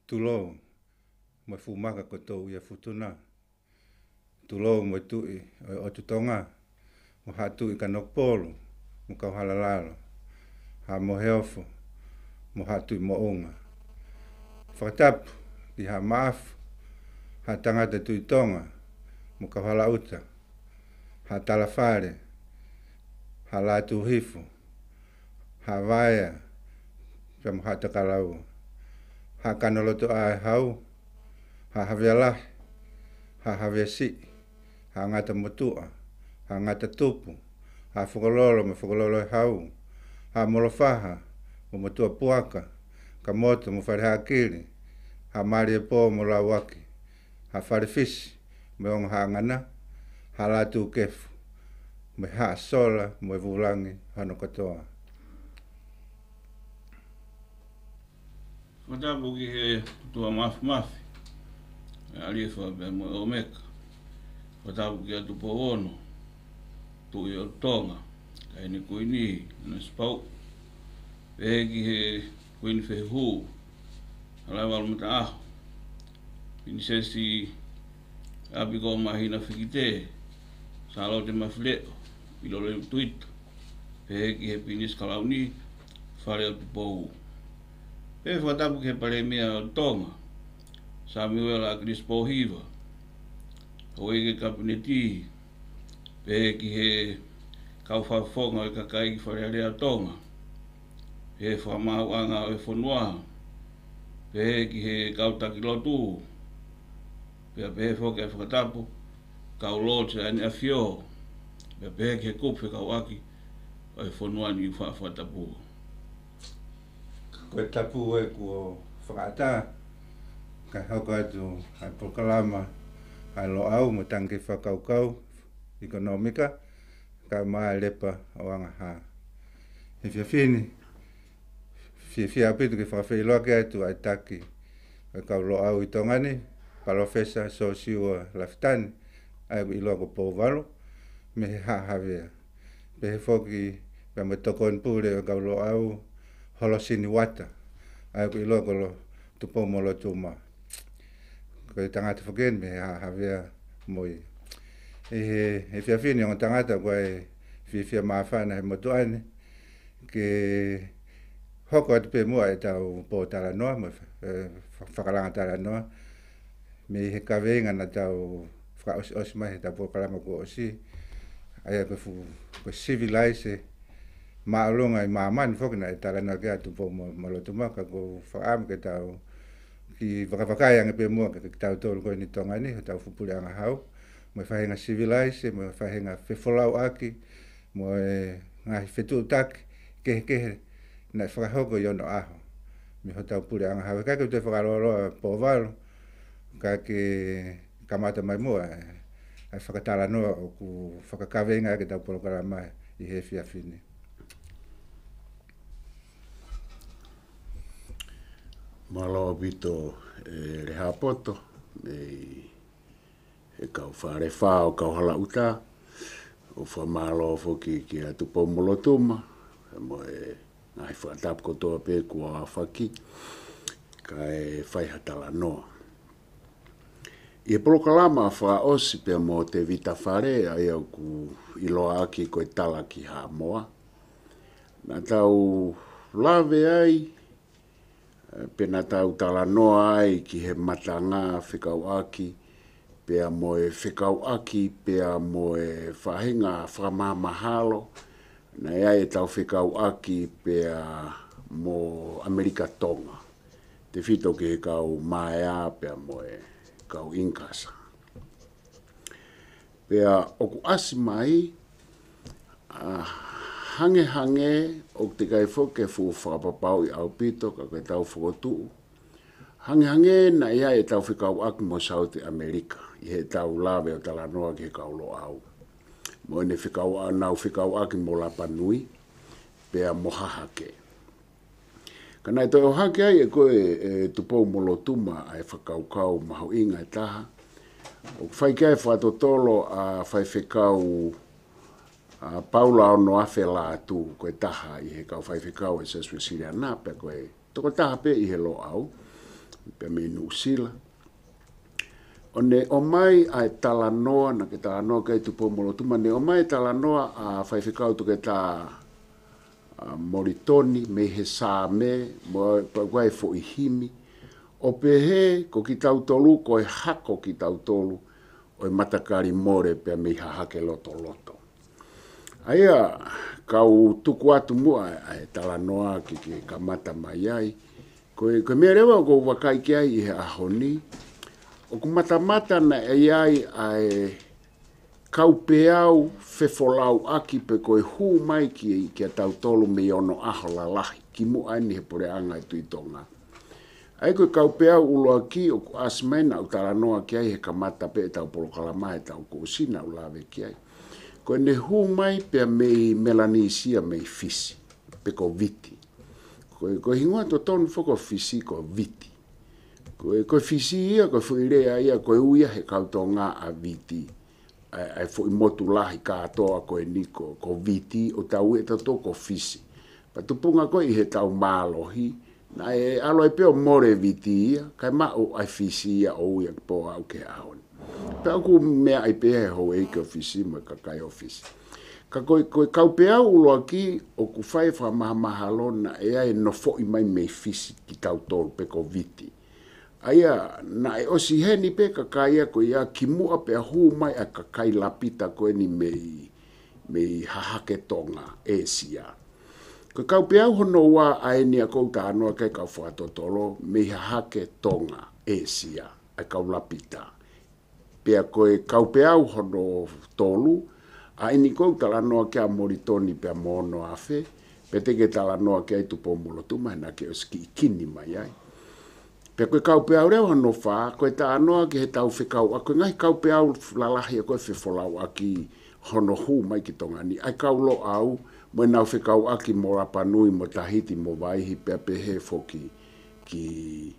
Tulo mo fumaka ko to ia futuna. Tulo mo tui o Tonga mo hatu I kanopolo mo Kauhala'uta. Ha mo heofo mo hatu I mo onga. Fakatapu I ha maafu ha tangata tui Tonga mo Kauhala'uta. Ha talafare ha latu hifu Havea pe mo hata kalau. Ha kanoloto ai hau, ha Havea Lahi, ha Havea si, ha ngata motua, ha ngata tupu, ha whakalolo me whakalolo hau, ha molofaha, mo motua puaka, ka moto mo whare hakiri, ha maria po mo lauaki, ha whare fisi, me onga ha ngana, ha latu kefu, me ha sola mo vulangi hano katoa. Matapu ki he tua mafi. Alifa be mo omeka. Matapu ki atu Tupoumolotuma. Tu I Tonga. Kai ni kuini na spau. Ki he kuini fehu. Alawal mata aho. Ini sesi abi ko mahina fikite. Salo te mafleo. Ilole tuito. Ki he pinis kalauni. Fare atu pou. Pe whatapu ke pare mea o Tonga, sa miwela a Crispo hiva, o ege kabineti, pe ki he kauwhafonga o kakai ki wharearea Tonga, he whamau Anga o Fakafonua, pe ki he kautaki lotu, pe he whoke e whakatapu, kaulote ane afio, pe ki he kup fekau'aki o Fakafonua ni whatapu. Ko tapu e ko whakaata, ka hoko atu ai Polokalama, ai Lo'au mo Tangike Fakaukau, Ikonomika, ka mai lepa o Anga ha. He whiawhini, whiawhia apitu ke whakawhiloa ke atu ai taki, ai kau Lo'au I Tongani, Palofesa, Siosiua, Lafitani, ai iloa ko Pouvalu, me he Havea. Pe he whoki, pe me toko pule o kau Lo'au, Holosini Uata, ai ko ilo ko Tupoumolotuma. Ko tangata whaken me Havea moi. He whiawhini o tangata ko e whiawhia maawhana he motuane, ke hoko atu pe mua etau po tala noa, whakalanga tala noa, me he kaweinga na tau whakaosi mai he tau Polokalama ko osi, ai ko civilize maalonga I maaman fokina e tala na ke Tupoumolotuma ka ko whaam ke tau ki whakawhakai anga pe mua ke tau tolu koe ni Tonga ni, tau whupule anga hau, mo whahenga civilize, mo whahenga fekau'aki, mo Ngaahi whetutaki, Kehekehe, na whakahoko I ono aho, me ho tau pule anga hau. Kake te whakaroloa Pouvalu, ka ke kamata mai mua, ai whakatala noa o ku whakakawenga ke tau Polokalama I he whiawhini. Malo bito Lehaapoto e kau Falefa o Kauhala'uta o whamalo foki ki a Tupoumolotuma mo Ngaahi whakatapu kotoa pe kua Afeaki ka e whaihatala noa. I Polokalama whaosi pe mo te vita whare ai au ku iloa aki koe tala ki Hamoa. Na tau lawe ai pena tau tala noa ai ki he matanga fekau'aki pea moe fekau'aki, pea moe whahinga whamamahalo, na ea etau fekau'aki pea mo Amerika Tonga. Te whito ke kau maea pea moe kau inkasa. Pea oku asi mai, hange o te kai foke fu whakapapau I au pito ka kai tau whakotuu. Hange na ia e tau fekau'aki mo South America. I he tau lawe o talanoa ki he kaulo au. Mo ene fekau'aki mo Lapanui, pea mo hahake. Kana e toi o hake ai e koe Tupoumolotuma ai Fakaukau maho inga e taha. O whai kia e whatotolo a whai whekau Paula ono afe la atu koe taha I he kau whai whekau e Siosiua nā pe koe toko taha pe I he lo au pe me Nusila. O ne o mai ai talanoa na ke talanoa kai Tupoumolotuma ne o mai talanoa a whai whekau toke tā Moritoni me he sā me mo koe fo I himi. O pehe ko ki tautolu ko e hako ki tautolu o e matakari more pe me hahake loto. Aia kau tuku atu mua e talanoa ki kamata mai ai. Koe mea rewa ko wakai ki ai I he ahoni. O ku mata na e ai ai kau peau fefolau aki pe koe hu mai ki a tautolu me ono aho la Lahi. Ki mua ni he pore anga I tui Tonga. Ai koe kau pea ulo aki o ku asmena u talanoa ki ai he kamata pe e tau Polokalama e tau Holosini u lawe ki ai. Koe ne hu mai pea mei Melanisia mei fisi, pe ko viti. Koe hingoa to tonu foko fisi ko viti. Koe fisi ia, koe fuirea ia, koe uia he kautonga a viti. Ai fui motu Lahi katoa koe niko, ko viti o tau e tato ko fisi. Patupunga koe I he tau malohi, na e alo e peo more viti ia, kai mao ai fisi ia o uia po au ke ahoni. Pe aku mea ai pea he ho eike ofisi mo kakai ofisi. Ka koe kau pea ulo aki o ku whai whamahalona e ai no fo'i mai mei fisi ki tau tolu pe ko viti. Aia na e osi heni pe kakai a koe ia ki mua pea hu mai a kakai lapita koe ni mei hahake Tonga e sia. Ko kau pea hono wa ai ni a kou tānoa kai kau whaatotolo mei hahake Tonga e sia a kau lapita. Pea koe kau pea hono tolu, a ini kou talanoa kia Moritoni pea mono afe, pe teke talanoa kia Tupoumolotuma na ke oski ikini mai ai. Pea koe kau pea reo hono wha, koe talanoa ki he tau whekau, a koe ngai kau pea lalahi a koe whefolau aki hono hu mai ki Tonga ni, ai kau lo au, mo nau fekau'aki mo Rapanui mo Tahiti mo Waihi pea pehe foki ki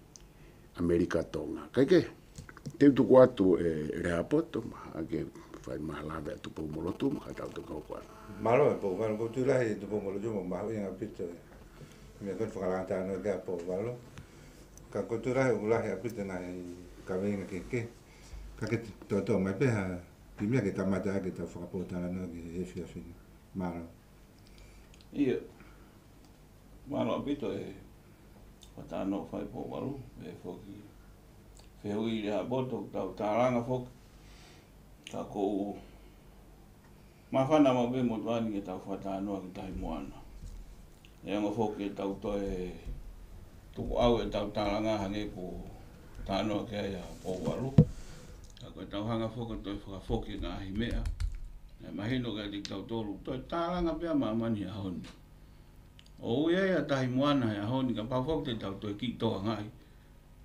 Amerika Tonga. Kaike? Teu tuku atu Lehaapoto, ake whai mahalawe a Tupoumolotuma, ka tau tuku kua. Malo e Pouvalu, ko tu Lahi Tupoumolotuma, mahu inga pito e. Mea koe whakalata anō kia Pouvalu. Ka ko tu Lahi ulahi a pito na kawenga Kehekehe. Ka ke toto mai peha, ki mea ke kamata ake tau whakapotala anō ki Afeaki. Malo. Ia. Malo a pito e whata anō whai Pouvalu, e whoki Whihui Lehaapoto, tau tāranga whok, ka kou mawhana mau be mo tuani e tau whatanoa ki tahi moana. E anga whok e tau toe tuku au e tau tāranga hange ko tānoa ki ai a Pouvalu. Ka koe tau hanga whok e toi whakafoki Ngaahi mea. E mahino ka tik tau tolu, toi tāranga pia maamani a honi. O ui ai a tahi moana e a honi ka pau whok te tau toi ki toa Ngaahi.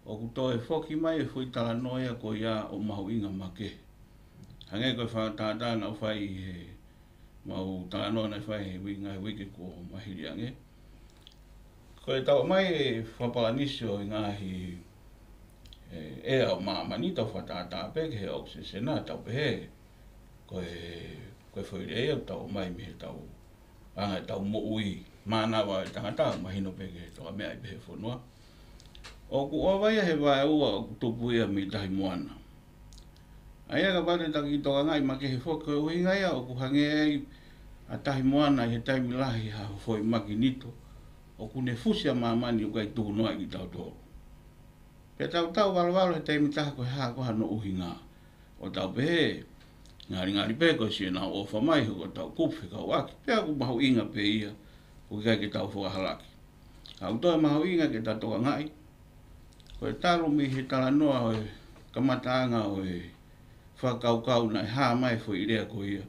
O ku toe whoki mai e whui talanoia ko ia o mahu inga make. Hange koe whātātā na whai he mahu talanoa na whai he winga he wiki ko mahiri ange. Koe tau mai e whapalanisio I Ngaahi e au maamani tau whātātā peke he okse sena tau pehe. Koe whai rea tau mai me he tau anga tau mo ui mānawa e tangata mahino peke he toa mea I pehe whanua. O ku owaia he wae ua o ku tupuia mi tahi moana. Aia ka pate taki toka ngai ma ke he whoka ui ngai o ku hange ai a tahi moana he taimi Lahi ha hoi maki nito. O ku ne fusia maamani o kai tuku noa ki tau tōru. Pea tau walawalo he taimi taha koe haa koha no uhi ngā. o tau pehe, ngari pe ko si na o fa mai ko tau kup fekau'aki, pe aku mahu inga pe ia, o kai ke tau whakahalaki. Au toi mahu inga ke tau toka ngai, ko e talo mi he talanoa o e kamataanga o e Fakaukau na ha mai fo irea ko ia,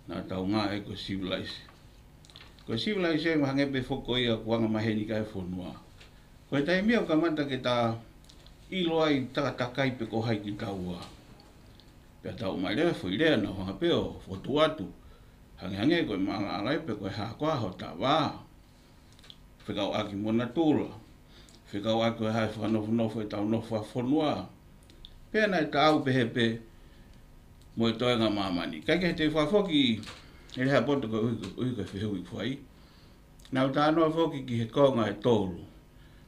na tau ngā e ko civilise. Ko civilise e mahange pe foko ia kuanga maheni kai fonua. Ko e tai mea kamata ke ta ilo ai takakai pe ko hai ki taua. Pea tau mai rea fo irea na whanga peo, fotu atu. Hange ko e maanga alai pe ko e hakoa ho ta wā. Fekau'aki mona tula. Fekau'aki ko e hai whanofo e tau nofa fonua. Pea na e tau pehepe, mo e toenga mamani. Kai ke te whafoki e Lehaapoto ko uika whihui whai. Nau tānoa whoki ki he konga e tolu.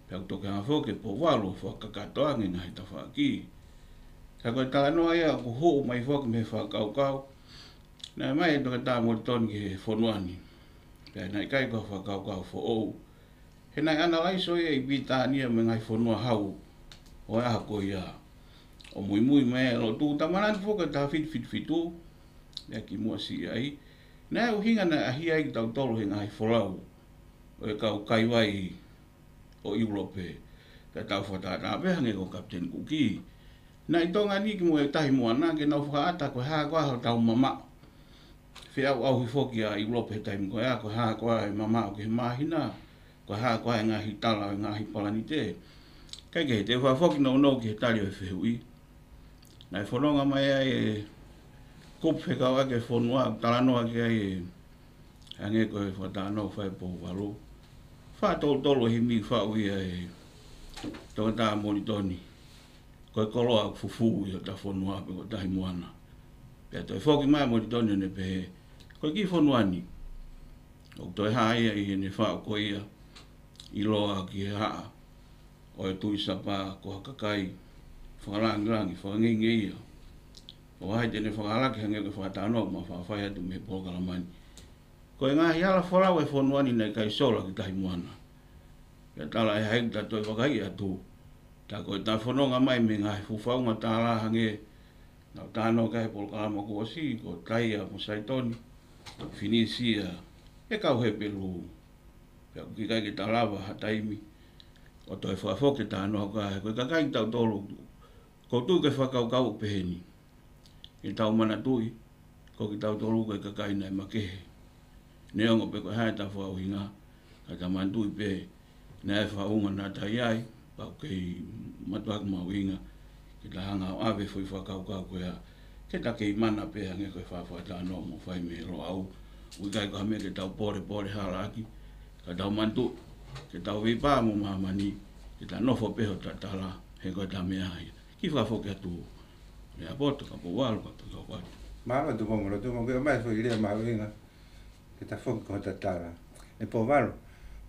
Pea kutoke hanga whoki Pouvalu Fakakatoangi Ngaahi Afeaki. Ka koe tānoa ia ku huu mai whoki me Fakaukau. Nā mai e toke tā mo toni ki he whonuani. Pea nai kai ko Fakaukau fo ou. He nai ana laiso ia i pitania me ngai whonua hau. O aha ko ia. O mui me lo tu tamanan foka ta fitu ya ki mo si ai na o hinga na hi ai tau tolo hinga ai folau o e kau kai wai o Europe ta tau fata ta be hange ko captain kuki na i Tonga ni ki mo e tahi mo ana ke na fa ata ko ha ko tau mama fe au foki a Europe tai mo ya ko ha ko mama ko mahina ko ha ko nga hitala nga hi palanite kai ke te fa foki no ki tali e fehui. Nai whanonga mai ai e kup fekau'aki e whanua, talanoa ki ai e hange ko e whatanoa whai Pouvalu. Whatolo hi mi whaui ai toka tā monitoni. Ko e koloa fufu i o ta whanua pe ko tahi moana. Pea toi whoki mai monitoni ne pehe. Ko e ki whanuani. O toi haia i ne whao ko ia. I loa ki he haa. O e tui sapa ko hakakai. Whakarangi, whakangingi ia. O hai tene whakalaki hange ko whakatanoa ma whawhai atu me Polokalama. Ko e Ngaahi ala whalau e whanuani nei kai sola ki tahi moana. Ia tala e haik ta toi whakai atu. Ta ko e ta whanonga mai me Ngaahi fuwhaunga tāla hange. Nau tānoa kai Polokalama ko osi, ko taia mo saitoni. Finisia. E kau he pelu. Pea ki kai ki talawa hataimi. O toi whafoke tānoa kai. Ko e kakai tau tolu. Ko tu ke Fakaukau peheni. I tau mana tui. Ko ki tau tolu ke kakai nai makehe. Neongo pe ko hae ta whau hinga. Ka ta mantui pe. Nai whaunga nā tai ai. Pau kei matuak mau hinga. Ki ta hanga o ave fui Fakaukau ko ia. Ke ta kei mana pe hange ko whawha ta no mo whai me lo au. Ui kai ko hame ke tau pore haraki. Ka tau mantu. Ke tau vipa mo mahamani. Ke ta nofo peho ta tala. He ko ta mea hai. Ki whafoke atu Lehaapoto ka Pouvalu ka Fakakaukau. Maa Tupoumolotuma ko mai fo irea mahu inga. Ke ta whoki ko ta tala. E Pouvalu.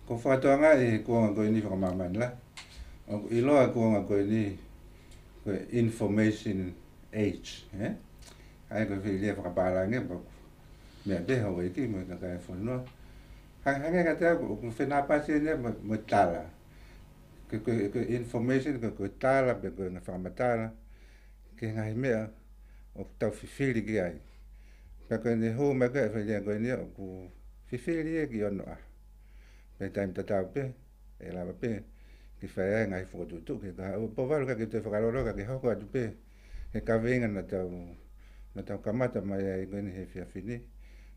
Ko whakatoanga e kuanga koe ni whakamamani la. I loa kuanga koe ni information age. Ai koe whilia whakapalange. Mea beha o eki mo ka kai whanua. Hange ka te ako whenapasi ene mo tala. Ko information ko tala pe ko nga whakamatala ke ngai mea o tau whiwhiri ki ai. Pe ko ne hou me koe whilia koe ni o ku whiwhiri e ki ono a. Pe taim tatau pe, e lawa pe, ki whaia ngai whakotutu ke ka Pouvalu ka ki te whakaroroka ki hoko atu pe. He ka venga na tau kamata mai ai koe ni he whiawhini.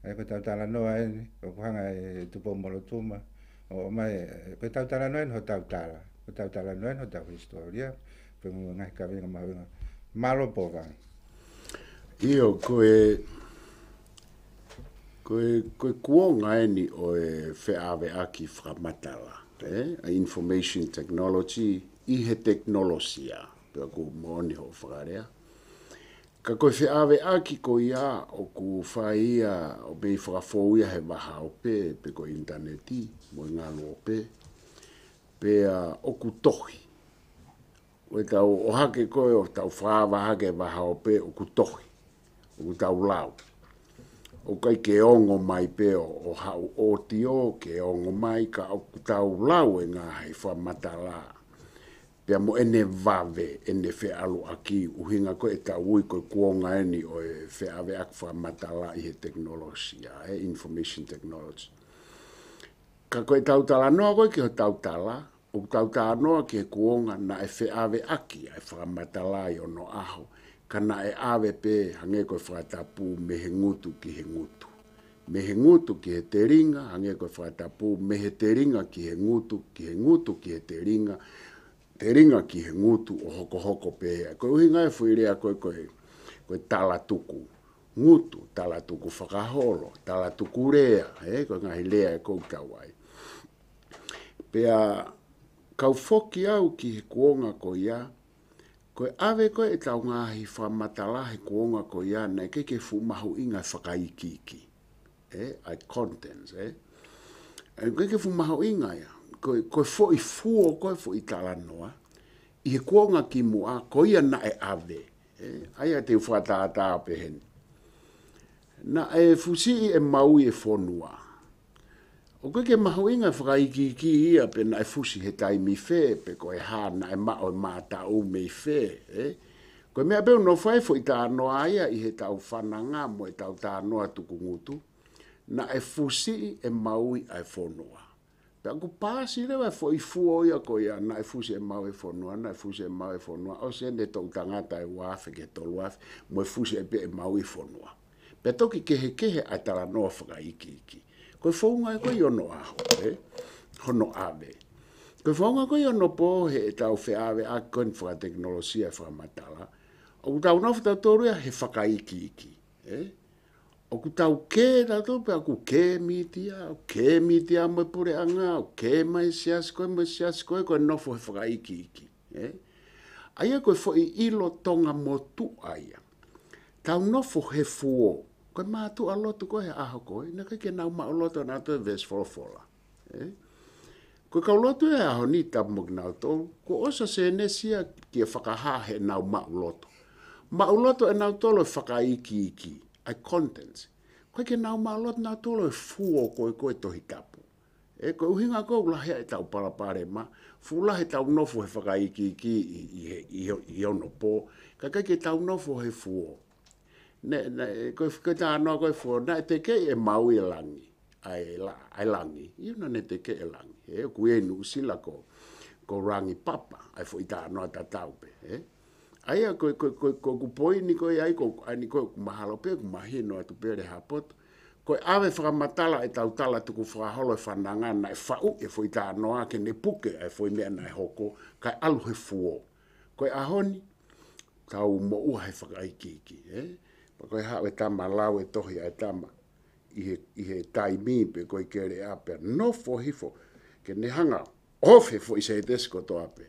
Ai ko tau tala noa e ni, o kuhanga e Tupoumolotuma. O mai, ko tau tala noa e ho tau tala. Ko tau tala noen ho tau historia, pe ngai ka venga mahuinga. Malo pova. Io koe kuonga eni o e Afeaki whamatala. Information technology, i he teknolosia. Pea ku mooni ho whakarea. Ka koe Afeaki ko ia o ku whaia o mei whakafouia he waha o pe ko interneti, mo ngalo o pe. Pea o ku tohi. O tau o hake koe o tau whaawa hake waha o pe o ku tohi. O ku tau lau. O kai ke ongo mai pe o hau o tio ke ongo mai ka o ku tau lau e Ngaahi whamatala. Pea mo ene vave, ene fekau'aki, uhinga ko etau ko kuonga eni o Afeaki whamatala I he teknolosia, information technology. Ka koe tautala noa koe ki ho tautala, o tautala noa ki he kuonga na Afeaki, ai whamatala I ono aho, ka na ave pe hange koe whatapu me he ngutu ki he ngutu. Me he ngutu ki he teringa, hange koe whatapu, me he teringa ki he ngutu ki he teringa, teringa ki he ngutu o hoko hoko pe. Koe uhinga e fuirea koe tala tuku. Ngutu, tala tuku whakaholo, tala tuku rea, koe ngahi lea e kou tawai. Pea kau foki au ki he kuonga ko ia, koe ave koe e tau Ngaahi whamatalahi kuonga ko ia, nei ke fumahu inga whakaikiki. Ai contents, Koe fumahu inga ia, koe fo I fuo, koe fo I talanoa, I he kuonga ki mua, ko ia na e ave, aia te whatātā pehen. Na e fusi e maui e fonua. O koe ke mahu inga whakaikiki ia, pe na e fusi he taimi whē, pe koe hā na e mao e mātau mei whē, Koe mea peo no whai fo I tā noa ia I he tau whananga mo e tau tā noa tuku ngutu, na e fusi e maui ai fonua. Pea ku pāsi rewa fo I fuo ia ko ia na e fusi e maui fonua, na e fusi e maui fonua, o se ne tau tangata e wafe ke tolu wafe, mo e fusi e pe e maui fonua. Pea toki kehekehe ai tala noa whakaikiki. Koe whaunga e koe ono aho, hono ave. Koe whaunga koe ono po he e tau Afeaki koe whakateknolosia whakamatala, o ku tau nofu tau toru he whakaikiki, O ku tau kē tau pea ku kē mitia mo e pure anga, o kē mai sias koe, koe nofo he whakaikiki. Aia koe fo I ilo Tonga mo tu aia. Tau nofo he fuo, koe mātu a lotu koe he aho koe, na ke nau mao loto na to ves fola. Koe kau lotu e aho ni tapu mo ki nau tolu, ko osa se nesia ki e whakaha he nau mao loto. Mao loto e nau tolo e whakaikiki. Ai contents. Koe ke nau maalot nau tolo e fuo koe tohi tapu. Koe uhinga koe ulahi e tau palapare ma, fula he tau nofo he whakaikiki I ono po, ka ke tau nofo he fuo. Koe tā noa koe fuo, na e te ke e mau I langi, ai langi, iuna ne te ke e langi. Kue nu sila ko rangi papa, ai fo I tā noa ta taupe. Aia ko poi ni ko ai ko ani ko mahalo pe ko mahino atu pe Lehaapoto ko ave whakamatala e tautala tuku whakaholo e whananga na e whau e foi tā noa ke ne puke e foi mea na e hoko kai alu he fuo ko ahoni tau mo ua he whakaikiki pa ko hao e tama lau e tohi e tama I he taimi pe ko kere ape no fo hifo ke ne hanga ofe fo I se desko to ape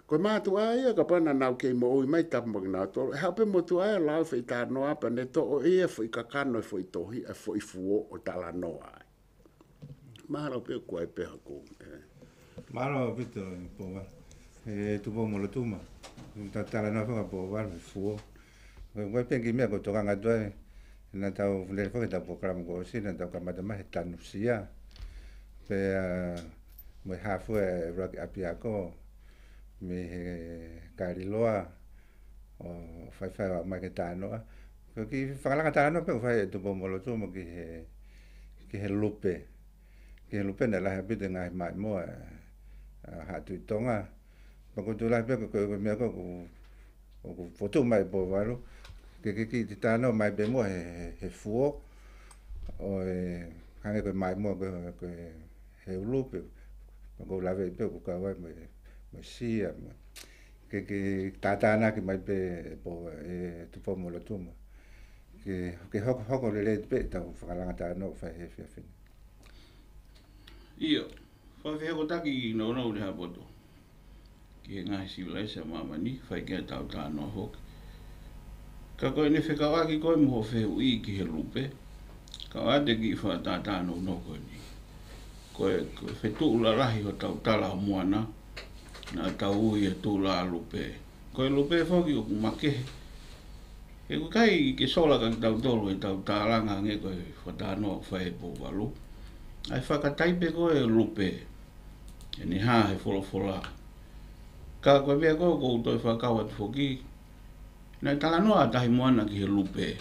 Ko mātu aia ka pana nau kei mo ui mai tapu maki nau tolo. Haupe mo tu aia lau whi tā noa pa ne to o ia whi ka kano e whi tohi e whi fuo o tala noa ai. Mahalo pe kua e peha kou. Mahalo pito Pouvalu. Tupoumolotuma. Tala noa whaka Pouvalu e fuo. Koe pengi mea ko tokanga doe. Na tau Falefa ke tau Polokalama ko si na tau kamatama he tanu sia. Pe mo hafu e raki api ako. Me he kariloa o whai wa mai ke tānoa. Ko ki whakalanga tānoa pe whai Tupoumolotuma ki he lupe. Ki he lupe na Lehaapoto Ngaahi mai moa hatu I Tonga. Pako tu lahi pe ko mea ko fotu mai Pouvalu. Ki tānoa mai pe moa he fuo. O hange ko mai moa ko he lupe. Pako lahi pe ko kawai mai sia ke tatana ki mai pe po Tupoumolotuma ke hoko le pe ta whakalanga ta no fa he fe Io fa fe ko taki no Lehaapoto ki Ngaahi sivilisa mama ni fa ke ta ta no hok ka ko ne fekau'aki ko mo fe ui ki he lupe ka ate ki fa ta no ko ni ko fe tu la Lahi o tala moana na tau I tu la lupe. Ko lupe foki o make. E ko kai ke sola ka tau tolo e tau talanga nge ko whatano whae Pouvalu. Ai whakataipe ko e lupe. E ni ha he folofola. Ka koe mea ko toi whakau atu whoki. Nei tala noa tahi moana ki he lupe.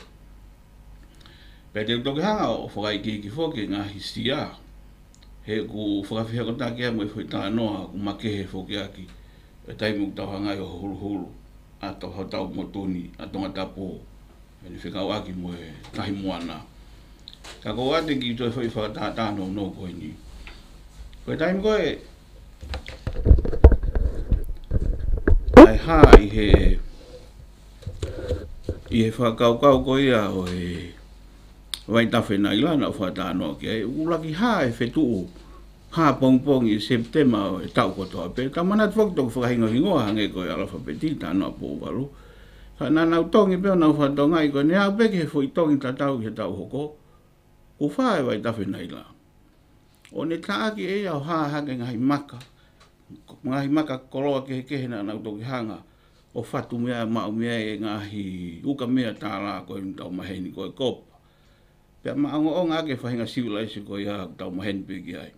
Pea te utoki hanga o whakai ki whoki Ngaahi sia. He ku whakawhiha ko tākia mo i whai tala noa ku makehe whoki aki. E taimu ku tau hangai o hulu hulu. A tau hatau mo tuni, a tonga tapo. E ni fekau'aki mo e tahi moana. Ka ko ate ki toi whai whakatātāno no koe ni. Koe taimu koe. Ai haa i he Fakakaukau ko ia o he wai tawhena ilana o whātāno ki ai ulaki haa e whetuu haa pongpong i Septema o e tau kotoa pe ka manat whaktok whakahingo hingoa hange ko i alafabeti tāno a Pouvalu ka nanau tongi peo nau whatongai ko ni hau peke he fui tongi tatau ki he tau hoko ku whae wai tawhena ila o ne taaki e au haa hake Ngaahi maka koloa Kehekehe na nau toki hanga o whatu mea mau mea e Ngaahi uka mea tāla koe ni tau maheni koe kopa. Pea maango o ngake whahinga civilise koe ia tau maheni peki ai.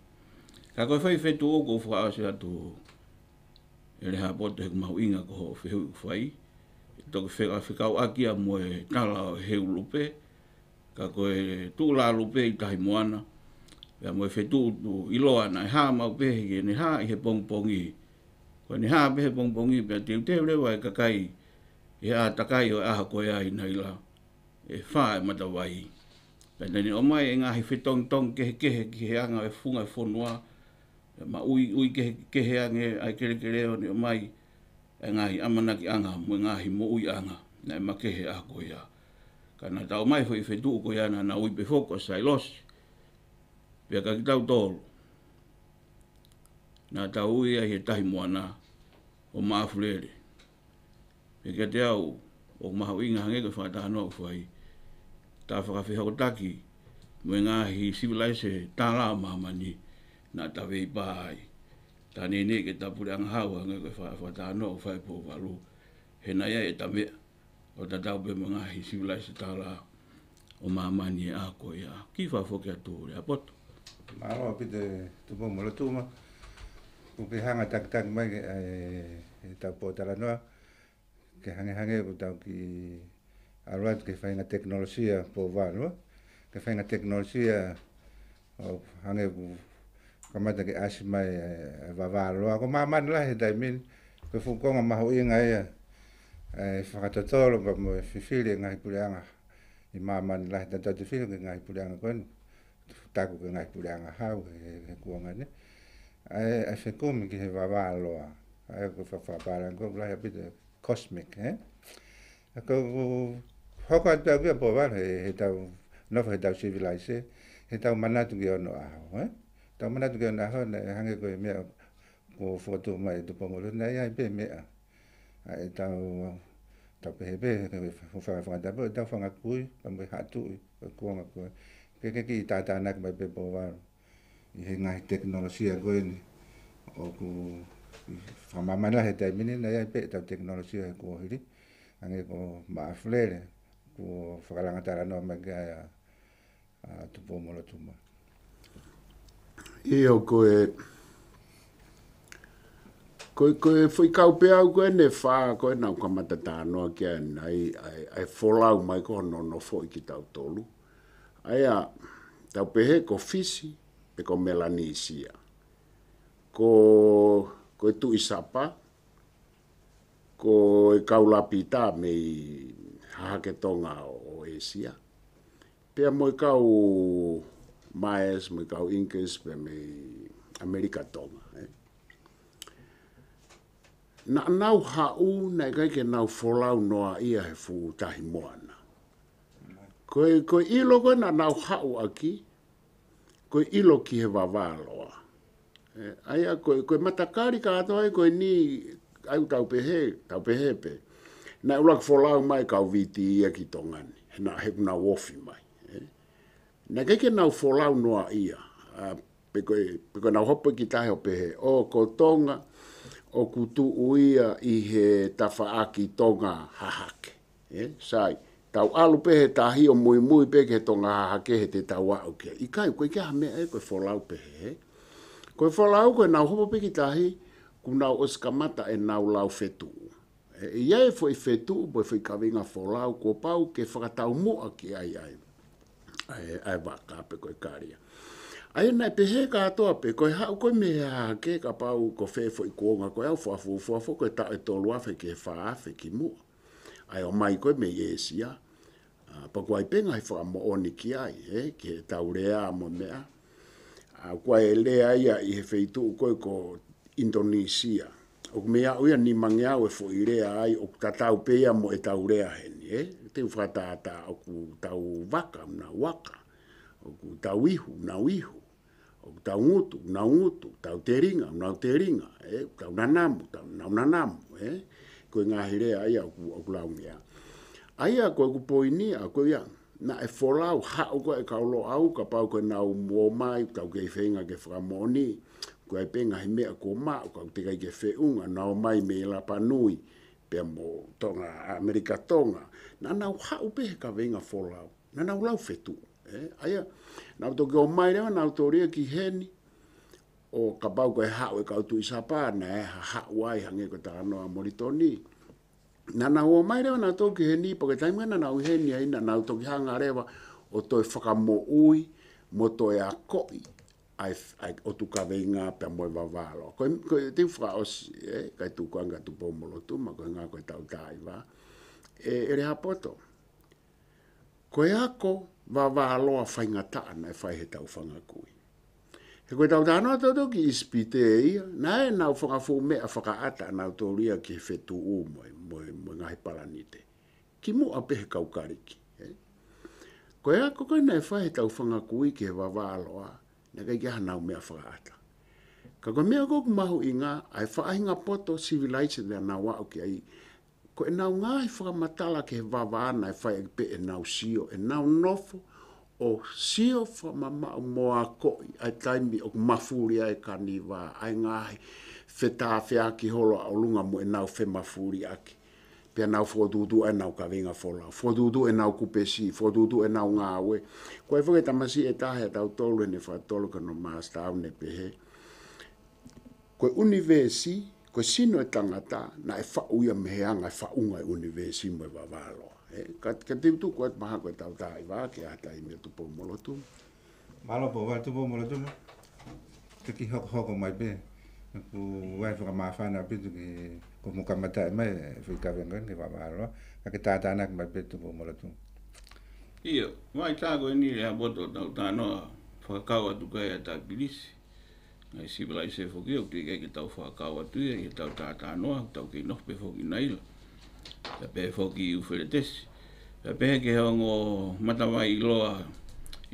Ka koe whai whetu o ko whaase atu e Lehaapoto he kumau inga ko ho whehui whai. Toki fekau'aki a mo e tala o heu lupe. Ka koe tūla lupe i tahi moana. Pea mo e whetu iloa na e haa mau pehe ki ne haa i he pongpongi. Koe ni haa pehe pongpongi pea teu rewa e kakai e a takai o aha koe ai na ila e wha e matawai. Pea tani o mai e Ngaahi whetong Kehekehe ki he anga e funga e fonua. Ma ui Kehekehe ange ai kere o ni o mai e Ngaahi amanaki anga mo Ngaahi mo ui anga na e makehe aha koe ia. Ka na tau mai fai whetu koe ana na ui pe foko sai losi. Pea ka ki tau tolu. Nā tau ui ai he tahi moana o maafurere. Pea kia te au o maha inga hange koe whātāno au whai. Tā whakawhiha o taki mo Ngaahi civilise tāla mahamani nā tawei pāi. Tā nene ke tapure anga hau hange koe whātāno au whai Pouvalu. He nai ai e tamea o tā tau pe mo Ngaahi civilise tāla o mahamani e a koe ia. Ki whawhoke atu Lehaapoto. Malo pite Tupoumolotuma. Kuke hanga tak mai e tau potala noa. Ke hange ku tau ki aruat ke whainga teknolosia Pouvalu. Ke whainga teknolosia o hange ku kamata ke asi mai e wawalo. Ako maman lah he taimin. Ke fukonga mahu inga ia. E whakatotolo pa mo e whiwhiri Ngaahi pureanga. I maman lah tata tu whiwhiri ke Ngaahi pureanga koen. Taku ke Ngaahi pureanga hau he kuanga ne. Ai whekumi ki he wawaloa. Ai ko whawhaparan ko lai apite cosmic, eh? Ako hoko atu au kia Pouvalu he tau nofa he tau civilise. He tau manatu ki ono aho, eh? Tau manatu ki ono aho na hange koe mea ko whakatu mai Tupoumolotuma. Ai pe mea. Ai tau pehe whakatapo, tau whangakui, pamui hatui, kuanga koe. Ke ki tātānak mai pe Pouvalu. I he Ngaahi teknolosia koe ni. O ku whamamana he taimini na iai pe tau teknolosia he kuohiri. Ange ko maafurere. Ku whakarangatara noa mai kia Tupoumolotuma. Io koe whaikau pe au koe ne wha koe nau kamata tānoa kia ai wholau mai ko no fo i ki tau tolu. Aia tau pehe ko fisi pe ko Melanesia. Ko tu isapa, ko e kaulapita me hahake Tonga o Asia. Pea mo i kau Maes, mo i kau Incas, pe me Amerika Tonga. Na nau hau, na kai ke nau wholau noa ia he fu tahi moana. Ko ilo koe na nau hau aki, ko ilo ki he wawaloa. Aia koe matakari ka ato ai koe ni au tau pehe pe. Na ulak wholau mai kau viti ia ki tongani. Na he kuna wofi mai. Na keke nau wholau noa ia. Pe koe nau hopo ki tahe o pehe. O ko Tonga, o kutu uia i he tawhaaki Tonga hahake. Sai, tau alu pehe tahi o mui peke Tonga hahake he te tau au kia. Ikai, koe kia mea e koe wholau pehe. Koe wholau koe nau hopo peki tahi, kunau o skamata e nau lau fetu. Ia e foi fetu, boi foi kavinga folau, ko pau ke whakatau mua ki ai. Ai waka pe koe karia. Ai nai pehe katoa pe, koe hau koe mea ke ka pau ko fe foi kuonga, koe au fuafu, koe ta e tolu afe ke whaafe ki mua. Ai o mai koe me iesia. Pa koe penga i whakamo oni ki ai, ke taurea mo mea. Koe e lea ia i he feitu koe ko Indonesia. O mea uia ni mangeau e fo irea ai o tatau pea mo e taurea heni, Te whakatata o ku tau waka na waka, o ku tau ihu na ihu, o ku tau ngutu na ngutu, tau teringa na teringa, tau nanamu na nanamu, Koe Ngaahi rea ai o ku laumea. Aia koe ku poinia, koe ia, na e folau hao koe e kaulo au, ka pau koe nau mua mai, tau kei whenga ke whakamoni, koe penga hi mea ko maa, kau te kai ke whiunga, nau mai me la panui, pia mo Tonga, Amerika Tonga, na nau hao pehe ka venga folau, na nau lau fetu, Aia, nau toke o mai rewa, nau toria ki heni, o ka pau koe hao e kautu isapa, na hao ai hange ko ta anoa moritoni, na nau o mai rewa, nau toke heni, po ke taimana nau heni aina, nau toke hanga rewa, o toi whakamo ui, mo toi a koi, ai o tu ka venga pe mo vavalo ko te fra os kai tu ko anga Tupoumolotuma ko nga ko tau tai va Lehaapoto ko ako vavalo a fainga ta na fai he tau fanga kui he ko tau dano to ki ispite na na fu me a ata na autoria ki fetu mo Ngaahi palanite ki mo a pe kaukariki ko ako ko na fai tau fanga kui ke vavalo a na kai kia hanau mea whakaata. Ka koe mea koku mahu i ngā, ai whaahinga poto civilization lea nā wao ki ai, ko e nau Ngaahi whakamatala ke wawaana e whai pe e nau sio, e nau nofo o sio whamamau moa koi, ai taimi o mafuri ai kaniwa, ai Ngaahi whetā Afeaki holo au lunga mo e nau whe mafuri aki. Pia nau whotutu e nau kavinga whola, whotutu e nau kupesi, whotutu e nau ngāwe. Koe whake tamasi e tahe tau tolu e ne whatolu ka no maasta au ne pehe. Koe universi, koe sino e tangata, na e whauia meheanga e whaunga e universi mo e wawalo. Ka tiutu koe maha koe tau tae wā, ke ata i mea Tupoumolotuma. Malo po wā Tupoumolotuma. Te ki hoko mai pe. Ku wai whakamawhana pitu ki ko mukamata e mai whikawengan ki wawalo. Ka ke tātānak mai pe Tupoumolotuma. Ia, mai tāko e ni Lehaapoto tau tānoa whakakau atu kai a tā pilisi. Ngai sibilai se whoki au te kei ki tau whakakau atu ia, ki tau tātānoa, tau kei nohpe whoki naila. Ta pe whoki i uwheretesi. Ta pe ke hongo matawai i loa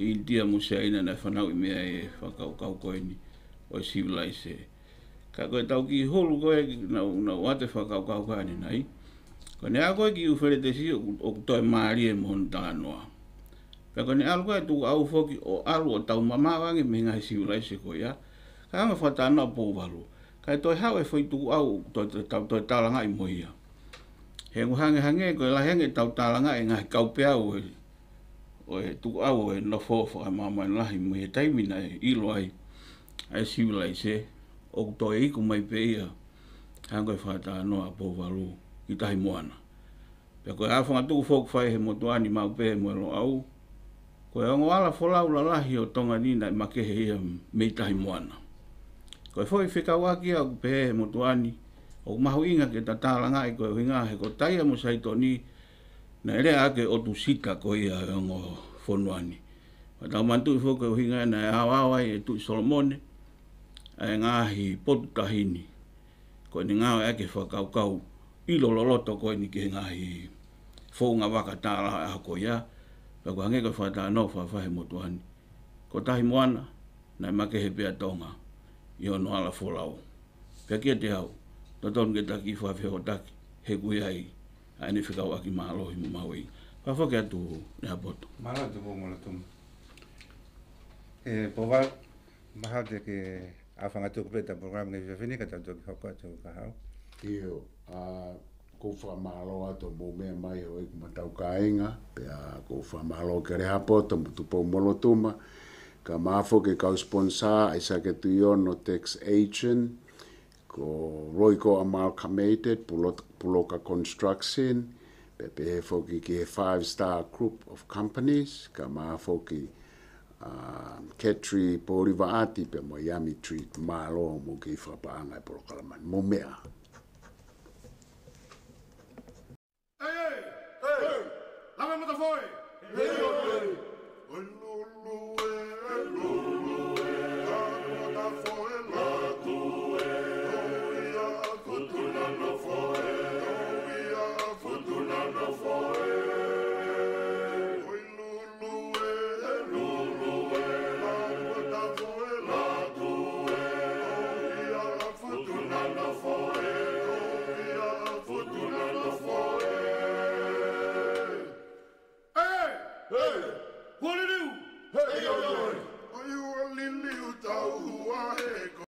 i India museaina na whanau i mea e Fakaukau koini o i sibilai se. Ka koe tau ki holu koe na Uata Fakaukau kani nai. Ko ne a koe ki uwheretesi o toi maari e mohon tānoa. Peko ne alu koe tu au foki o alu o tau mamawangi me Ngaahi sibilai se koe ia. Ka anga whatana Pouvalu. Kai toi hau e foi tu au toi talanga i moia. He hange koe la henge tau talanga e Ngaahi kaupeau o e tu au e no fofo a mama Lahi mo he taimina e ilo ai sibilai se. O toi iku mai pe ia. Hanga whatana Pouvalu i tahi moana. Peko e awhanga tuku foku whai he motuani mau pe mo lo au. Koe ongo ala folau la Lahi o Tonga nina i makehe ia me tahi moana. Koe foi fekau'aki au pe motuani o mahu inga ke tatalanga i koe hinga he ko taia mo saito ni na ere ake o tu sita ko ia ongo fonuani. Watau mantu i foku hinga na e hawawa e tu Solomone e Ngaahi potu tahini. Koe ni ngāo ake Fakaukau ilo loloto koe ni ke Ngaahi founga waka tāla a ko ia. Pako hange koe whatano whawhahe motuani. Ko tahi moana na i makehe pea Tonga. I ono ala folau. Pea kia te hau, totonu ke taki whawheho taki, he kui ai, aini fekau'aki maalohi mo maui. Whawhake atu Lehaapoto. Malo Tupoumolotuma. Pouvalu, maha te ke awhanga tuku peta program ngai whiwhini ka tau toki hoko atu ka hau. Iyo, ko whamalo ato mo mea mai o iku matau kāinga, pea ko whamalo ke Lehaapoto mo Tupoumolotuma, ka mafo ke kau sponsor ai sa ke tuiono tax agent ko roiko amalgamated Puloka Construction pe foki ki 5-star group of companies kama foki Ketri Porivaati pe Miami Treat malo mo ki whapaanga e Polokalama mo mea